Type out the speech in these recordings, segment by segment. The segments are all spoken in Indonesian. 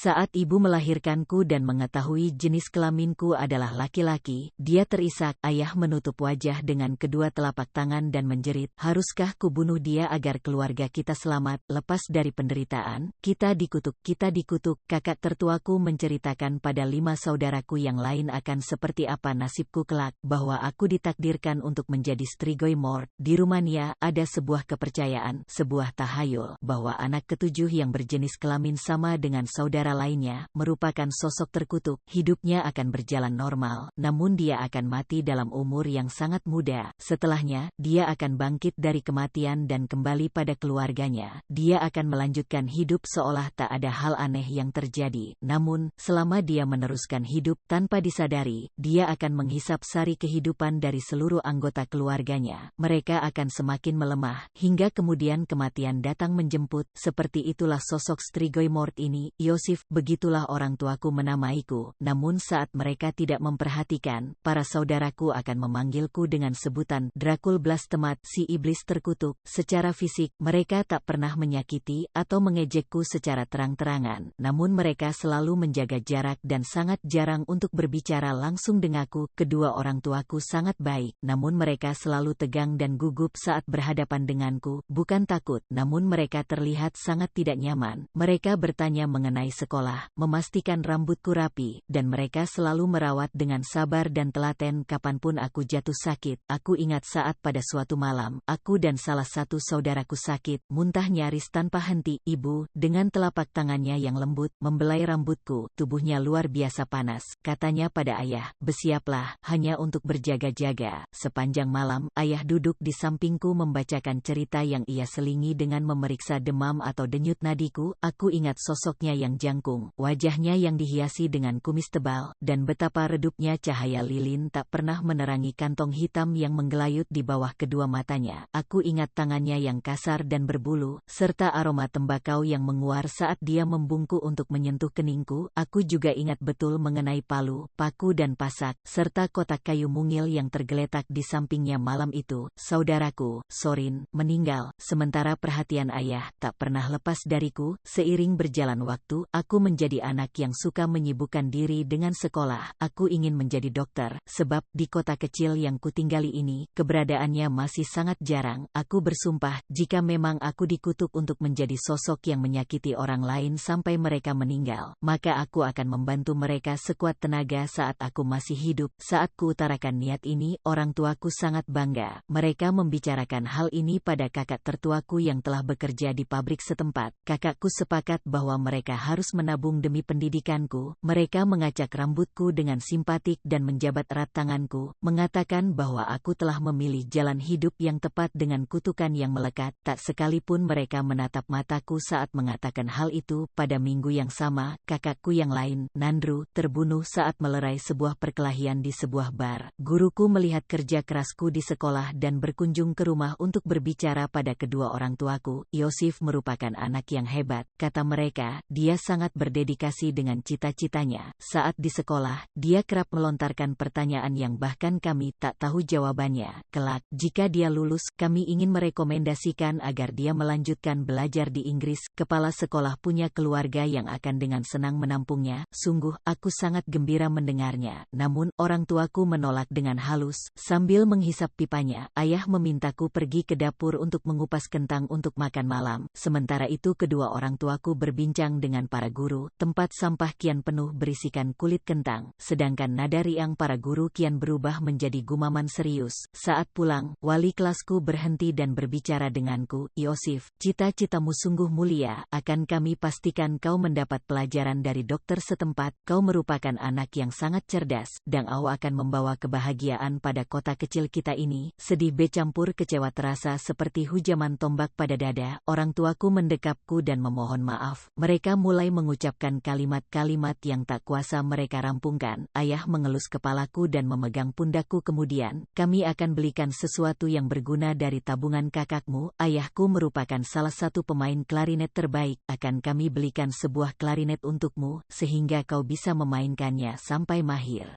Saat ibu melahirkanku dan mengetahui jenis kelaminku adalah laki-laki, dia terisak. Ayah menutup wajah dengan kedua telapak tangan dan menjerit, haruskah kubunuh dia agar keluarga kita selamat, lepas dari penderitaan? Kita dikutuk. Kakak tertuaku menceritakan pada 5 saudaraku yang lain akan seperti apa nasibku kelak, bahwa aku ditakdirkan untuk menjadi Strigoi Mord. Di Rumania, ada sebuah kepercayaan, sebuah tahayul, bahwa anak ketujuh yang berjenis kelamin sama dengan saudara lainnya, merupakan sosok terkutuk. Hidupnya akan berjalan normal, namun dia akan mati dalam umur yang sangat muda. Setelahnya, dia akan bangkit dari kematian dan kembali pada keluarganya. Dia akan melanjutkan hidup seolah tak ada hal aneh yang terjadi. Namun, selama dia meneruskan hidup tanpa disadari, dia akan menghisap sari kehidupan dari seluruh anggota keluarganya. Mereka akan semakin melemah, hingga kemudian kematian datang menjemput. Seperti itulah sosok Strigoi Mord ini, Iosif. Begitulah orang tuaku menamaiku, namun saat mereka tidak memperhatikan, para saudaraku akan memanggilku dengan sebutan Dracul Blastemat, si iblis terkutuk. Secara fisik, mereka tak pernah menyakiti atau mengejekku secara terang-terangan, namun mereka selalu menjaga jarak dan sangat jarang untuk berbicara langsung denganku. Kedua orang tuaku sangat baik, namun mereka selalu tegang dan gugup saat berhadapan denganku, bukan takut, namun mereka terlihat sangat tidak nyaman. Mereka bertanya mengenai sekolah, memastikan rambutku rapi, dan mereka selalu merawat dengan sabar dan telaten kapanpun aku jatuh sakit. Aku ingat saat pada suatu malam, aku dan salah satu saudaraku sakit, muntah nyaris tanpa henti. Ibu, dengan telapak tangannya yang lembut, membelai rambutku. Tubuhnya luar biasa panas. Katanya pada ayah, bersiaplah, hanya untuk berjaga-jaga. Sepanjang malam, ayah duduk di sampingku membacakan cerita yang ia selingi dengan memeriksa demam atau denyut nadiku. Aku ingat sosoknya yang jangkung, wajahnya yang dihiasi dengan kumis tebal, dan betapa redupnya cahaya lilin tak pernah menerangi kantong hitam yang menggelayut di bawah kedua matanya. Aku ingat tangannya yang kasar dan berbulu, serta aroma tembakau yang menguar saat dia membungkuk untuk menyentuh keningku. Aku juga ingat betul mengenai palu, paku dan pasak, serta kotak kayu mungil yang tergeletak di sampingnya malam itu. Saudaraku, Sorin, meninggal, sementara perhatian ayah tak pernah lepas dariku. Seiring berjalan waktu, aku menjadi anak yang suka menyibukkan diri dengan sekolah. Aku ingin menjadi dokter, sebab di kota kecil yang kutinggali ini, keberadaannya masih sangat jarang. Aku bersumpah, jika memang aku dikutuk untuk menjadi sosok yang menyakiti orang lain sampai mereka meninggal, maka aku akan membantu mereka sekuat tenaga saat aku masih hidup. Saat kuutarakan niat ini, orang tuaku sangat bangga. Mereka membicarakan hal ini pada kakak tertuaku yang telah bekerja di pabrik setempat. Kakakku sepakat bahwa mereka harus menabung demi pendidikanku. Mereka mengacak rambutku dengan simpatik dan menjabat erat tanganku, mengatakan bahwa aku telah memilih jalan hidup yang tepat dengan kutukan yang melekat. Tak sekalipun mereka menatap mataku saat mengatakan hal itu. Pada minggu yang sama, kakakku yang lain, Nandru, terbunuh saat melerai sebuah perkelahian di sebuah bar. Guruku melihat kerja kerasku di sekolah dan berkunjung ke rumah untuk berbicara pada kedua orang tuaku. Iosif merupakan anak yang hebat, kata mereka. Dia sangat berdedikasi dengan cita-citanya. Saat di sekolah, dia kerap melontarkan pertanyaan yang bahkan kami tak tahu jawabannya. Kelak, jika dia lulus, kami ingin merekomendasikan agar dia melanjutkan belajar di Inggris. Kepala sekolah punya keluarga yang akan dengan senang menampungnya. Sungguh, aku sangat gembira mendengarnya. Namun, orang tuaku menolak dengan halus. Sambil menghisap pipanya, ayah memintaku pergi ke dapur untuk mengupas kentang untuk makan malam. Sementara itu kedua orang tuaku berbincang dengan para guru. Tempat sampah kian penuh berisikan kulit kentang, sedangkan nada riang para guru kian berubah menjadi gumaman serius. Saat pulang, wali kelasku berhenti dan berbicara denganku. Iosif, cita-citamu sungguh mulia. Akan kami pastikan kau mendapat pelajaran dari dokter setempat. Kau merupakan anak yang sangat cerdas, dan kau akan membawa kebahagiaan pada kota kecil kita ini. Sedih bercampur kecewa terasa seperti hujaman tombak pada dada. Orang tuaku mendekapku dan memohon maaf. Mereka mulai mengucapkan kalimat-kalimat yang tak kuasa mereka rampungkan. Ayah mengelus kepalaku dan memegang pundakku. Kemudian, kami akan belikan sesuatu yang berguna dari tabungan kakakmu. Ayahku merupakan salah satu pemain klarinet terbaik. Akan kami belikan sebuah klarinet untukmu, sehingga kau bisa memainkannya sampai mahir.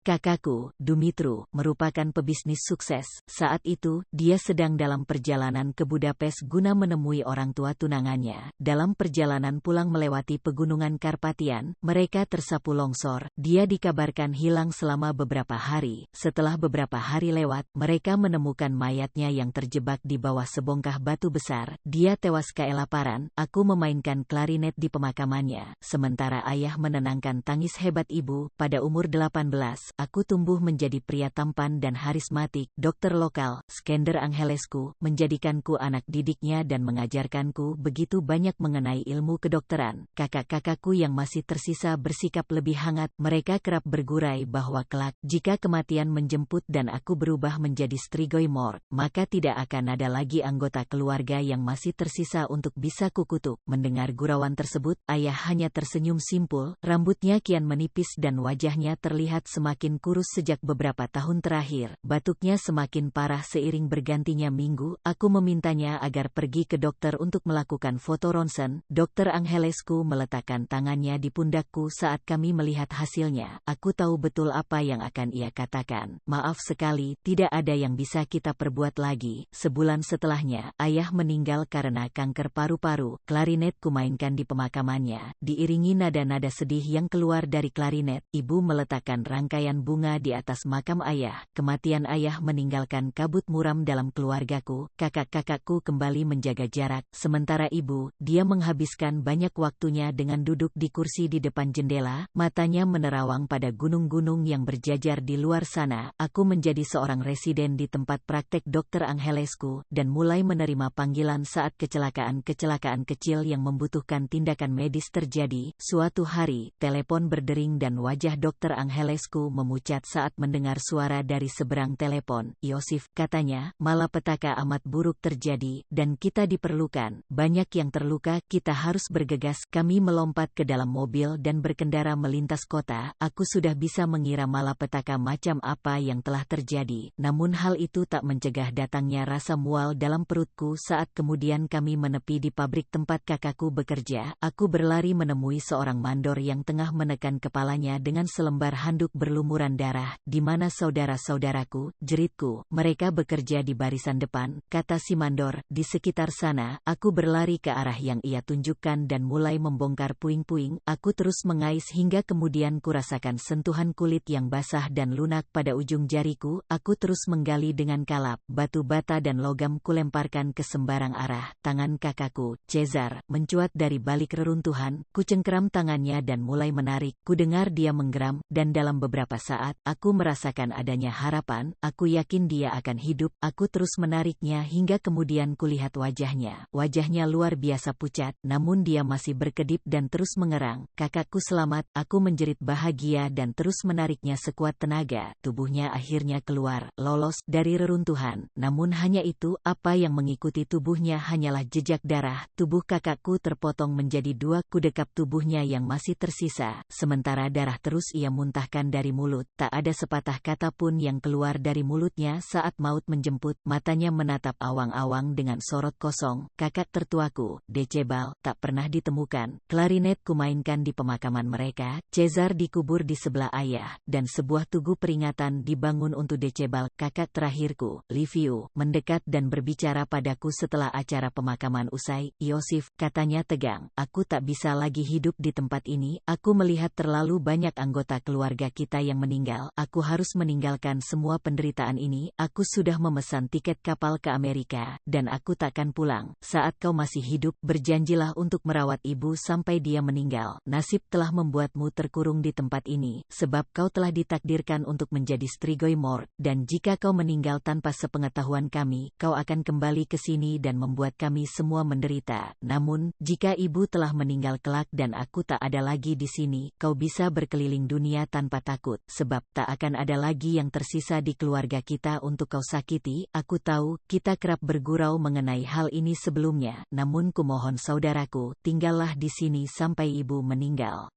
Kakakku, Dumitru, merupakan pebisnis sukses. Saat itu, dia sedang dalam perjalanan ke Budapest guna menemui orang tua tunangannya. Dalam perjalanan pulang melewati pegunungan Karpatian, mereka tersapu longsor. Dia dikabarkan hilang selama beberapa hari. Setelah beberapa hari lewat, mereka menemukan mayatnya yang terjebak di bawah sebongkah batu besar. Dia tewas kelaparan. Aku memainkan klarinet di pemakamannya. Sementara ayah menenangkan tangis hebat ibu. Pada umur 18, aku tumbuh menjadi pria tampan dan harismatik. Dokter lokal, Skender Angelescu, menjadikanku anak didiknya dan mengajarkanku begitu banyak mengenai ilmu kedokteran. Kakak-kakakku yang masih tersisa bersikap lebih hangat. Mereka kerap bergurai bahwa kelak, jika kematian menjemput dan aku berubah menjadi Strigoi Morg, maka tidak akan ada lagi anggota keluarga yang masih tersisa untuk bisa kukutuk. Mendengar gurauan tersebut, ayah hanya tersenyum simpul. Rambutnya kian menipis dan wajahnya terlihat semakin kurus sejak beberapa tahun terakhir. Batuknya semakin parah seiring bergantinya minggu. Aku memintanya agar pergi ke dokter untuk melakukan foto ronsen. Dokter Angelescu meletakkan tangannya di pundakku saat kami melihat hasilnya. Aku tahu betul apa yang akan ia katakan. Maaf sekali, tidak ada yang bisa kita perbuat lagi. Sebulan setelahnya, ayah meninggal karena kanker paru-paru. Klarinet kumainkan di pemakamannya. Diiringi nada-nada sedih yang keluar dari klarinet, ibu meletakkan rangkaian bunga di atas makam ayah. Kematian ayah meninggalkan kabut muram dalam keluargaku. Kakak-kakakku kembali menjaga jarak. Sementara ibu, dia menghabiskan banyak waktunya dengan duduk di kursi di depan jendela. Matanya menerawang pada gunung-gunung yang berjajar di luar sana. Aku menjadi seorang residen di tempat praktek Dokter Angelescu dan mulai menerima panggilan saat kecelakaan-kecelakaan kecil yang membutuhkan tindakan medis terjadi. Suatu hari, telepon berdering dan wajah Dokter Angelescu memucat saat mendengar suara dari seberang telepon. Iosif, katanya, malapetaka amat buruk terjadi, dan kita diperlukan. Banyak yang terluka, kita harus bergegas. Kami melompat ke dalam mobil dan berkendara melintas kota. Aku sudah bisa mengira malapetaka macam apa yang telah terjadi. Namun hal itu tak mencegah datangnya rasa mual dalam perutku saat kemudian kami menepi di pabrik tempat kakakku bekerja. Aku berlari menemui seorang mandor yang tengah menekan kepalanya dengan selembar handuk berlumuran darah. Di mana saudara-saudaraku? Jeritku. Mereka bekerja di barisan depan, kata si mandor. Di sekitar sana, aku berlari ke arah yang ia tunjukkan dan mulai membongkar puing-puing. Aku terus mengais hingga kemudian kurasakan sentuhan kulit yang basah dan lunak pada ujung jariku. Aku terus menggali dengan kalap. Batu bata dan logam kulemparkan ke sembarang arah. Tangan kakakku, Cezar, mencuat dari balik reruntuhan. Kucengkeram tangannya dan mulai menarik. Kudengar dia menggeram, dan dalam beberapa saat, aku merasakan adanya harapan. Aku yakin dia akan hidup. Aku terus menariknya hingga kemudian kulihat wajahnya. Wajahnya luar biasa pucat, namun dia masih berkedip dan terus mengerang. Kakakku selamat. Aku menjerit bahagia dan terus menariknya sekuat tenaga. Tubuhnya akhirnya keluar, lolos dari reruntuhan. Namun hanya itu, apa yang mengikuti tubuhnya hanyalah jejak darah. Tubuh kakakku terpotong menjadi dua. Kudekap tubuhnya yang masih tersisa. Sementara darah terus ia muntahkan dari mulut. Tak ada sepatah kata pun yang keluar dari mulutnya saat maut menjemput. Matanya menatap awang-awang dengan sorot kosong. Kakak tertuaku, Decebal, tak pernah ditemukan. Klarinet kumainkan di pemakaman mereka. Cezar dikubur di sebelah ayah, dan sebuah tugu peringatan dibangun untuk Decebal. Kakak terakhirku, Liviu, mendekat dan berbicara padaku setelah acara pemakaman usai. Iosif, katanya tegang, aku tak bisa lagi hidup di tempat ini. Aku melihat terlalu banyak anggota keluarga kita yang meninggal. Aku harus meninggalkan semua penderitaan ini. Aku sudah memesan tiket kapal ke Amerika, dan aku takkan pulang. Saat kau masih hidup, berjanjilah untuk merawat ibu sampai dia meninggal. Nasib telah membuatmu terkurung di tempat ini, sebab kau telah ditakdirkan untuk menjadi Strigoi Morg, dan jika kau meninggal tanpa sepengetahuan kami, kau akan kembali ke sini dan membuat kami semua menderita. Namun, jika ibu telah meninggal kelak dan aku tak ada lagi di sini, kau bisa berkeliling dunia tanpa takut, sebab tak akan ada lagi yang tersisa di keluarga kita untuk kau sakiti. Aku tahu, kita kerap bergurau mengenai hal ini sebelumnya, namun kumohon saudaraku, tinggallah di sini sampai ibu meninggal.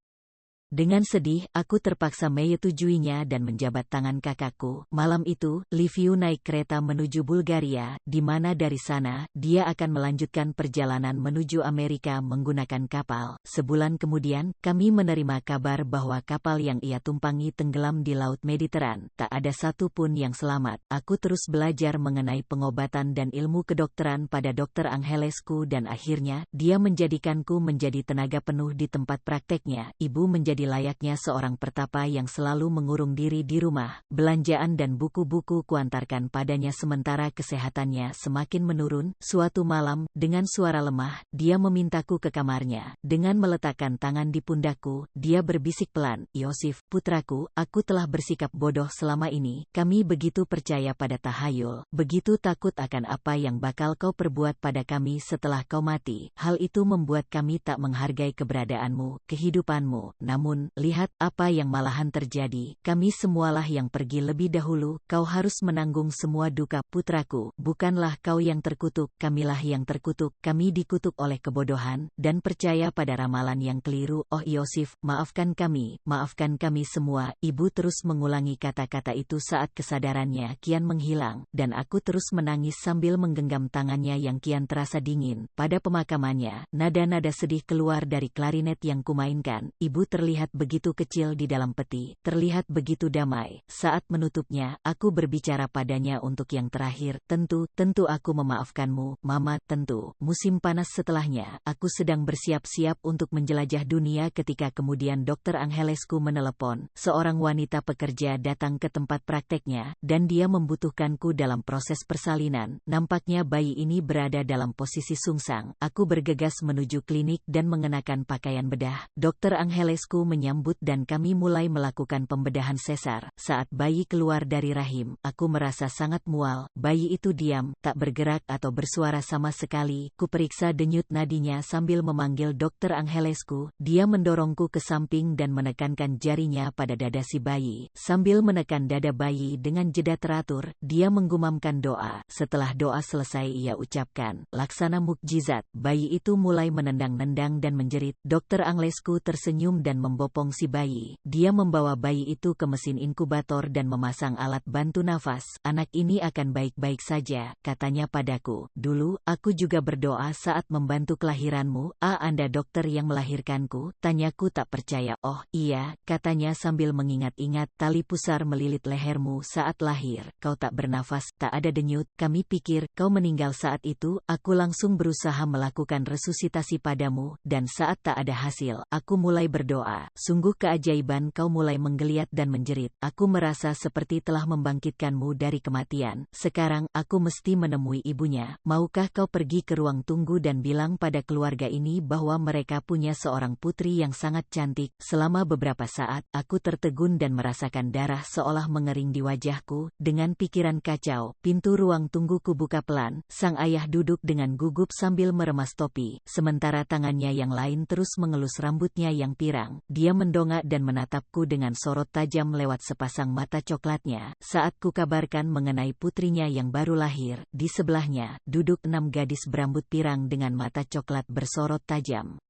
Dengan sedih, aku terpaksa menyetujuinya dan menjabat tangan kakakku. Malam itu, Liviu naik kereta menuju Bulgaria, di mana dari sana, dia akan melanjutkan perjalanan menuju Amerika menggunakan kapal. Sebulan kemudian, kami menerima kabar bahwa kapal yang ia tumpangi tenggelam di Laut Mediteran. Tak ada satu pun yang selamat. Aku terus belajar mengenai pengobatan dan ilmu kedokteran pada Dr. Angelescu dan akhirnya, dia menjadikanku menjadi tenaga penuh di tempat prakteknya. Ibu menjadi layaknya seorang pertapa yang selalu mengurung diri di rumah. Belanjaan dan buku-buku kuantarkan padanya sementara kesehatannya semakin menurun. Suatu malam, dengan suara lemah, dia memintaku ke kamarnya. Dengan meletakkan tangan di pundakku, dia berbisik pelan, "Yosif, putraku, aku telah bersikap bodoh selama ini. Kami begitu percaya pada tahayul, begitu takut akan apa yang bakal kau perbuat pada kami setelah kau mati. Hal itu membuat kami tak menghargai keberadaanmu, kehidupanmu. Namun, lihat apa yang malahan terjadi. Kami semualah yang pergi lebih dahulu. Kau harus menanggung semua duka, putraku. Bukanlah kau yang terkutuk, kamilah yang terkutuk. Kami dikutuk oleh kebodohan, dan percaya pada ramalan yang keliru. Oh Yosif, maafkan kami semua." Ibu terus mengulangi kata-kata itu saat kesadarannya kian menghilang, dan aku terus menangis sambil menggenggam tangannya yang kian terasa dingin. Pada pemakamannya, nada-nada sedih keluar dari klarinet yang kumainkan. Ibu terlihat begitu kecil di dalam peti, terlihat begitu damai. Saat menutupnya, aku berbicara padanya untuk yang terakhir. Tentu aku memaafkanmu, Mama, tentu." Musim panas setelahnya, aku sedang bersiap-siap untuk menjelajah dunia ketika kemudian Dr. Angelescu menelepon. Seorang wanita pekerja datang ke tempat prakteknya, dan dia membutuhkanku dalam proses persalinan. Nampaknya bayi ini berada dalam posisi sungsang. Aku bergegas menuju klinik dan mengenakan pakaian bedah. Dr. Angelescu menyambut dan kami mulai melakukan pembedahan sesar. Saat bayi keluar dari rahim, aku merasa sangat mual. Bayi itu diam, tak bergerak atau bersuara sama sekali. Kuperiksa denyut nadinya sambil memanggil Dr. Angelescu. Dia mendorongku ke samping dan menekankan jarinya pada dada si bayi. Sambil menekan dada bayi dengan jeda teratur, dia menggumamkan doa. Setelah doa selesai ia ucapkan, "Laksana mukjizat." Bayi itu mulai menendang-nendang dan menjerit. Dr. Angelescu tersenyum dan membopong si bayi. Dia membawa bayi itu ke mesin inkubator dan memasang alat bantu nafas. "Anak ini akan baik-baik saja," katanya padaku. "Dulu, aku juga berdoa saat membantu kelahiranmu." Anda dokter yang melahirkanku?" Tanyaku tak percaya. "Oh, iya," katanya sambil mengingat-ingat. "Tali pusar melilit lehermu saat lahir. Kau tak bernafas, tak ada denyut. Kami pikir kau meninggal saat itu." Aku langsung berusaha melakukan resusitasi padamu, dan saat tak ada hasil, aku mulai berdoa. "Sungguh keajaiban, kau mulai menggeliat dan menjerit. Aku merasa seperti telah membangkitkanmu dari kematian. Sekarang, aku mesti menemui ibunya. Maukah kau pergi ke ruang tunggu dan bilang pada keluarga ini bahwa mereka punya seorang putri yang sangat cantik." Selama beberapa saat, aku tertegun dan merasakan darah seolah mengering di wajahku. Dengan pikiran kacau, pintu ruang tunggu kubuka pelan. Sang ayah duduk dengan gugup sambil meremas topi, sementara tangannya yang lain terus mengelus rambutnya yang pirang. Dia mendongak dan menatapku dengan sorot tajam lewat sepasang mata coklatnya. Saat kukabarkan mengenai putrinya yang baru lahir, di sebelahnya, duduk 6 gadis berambut pirang dengan mata coklat bersorot tajam.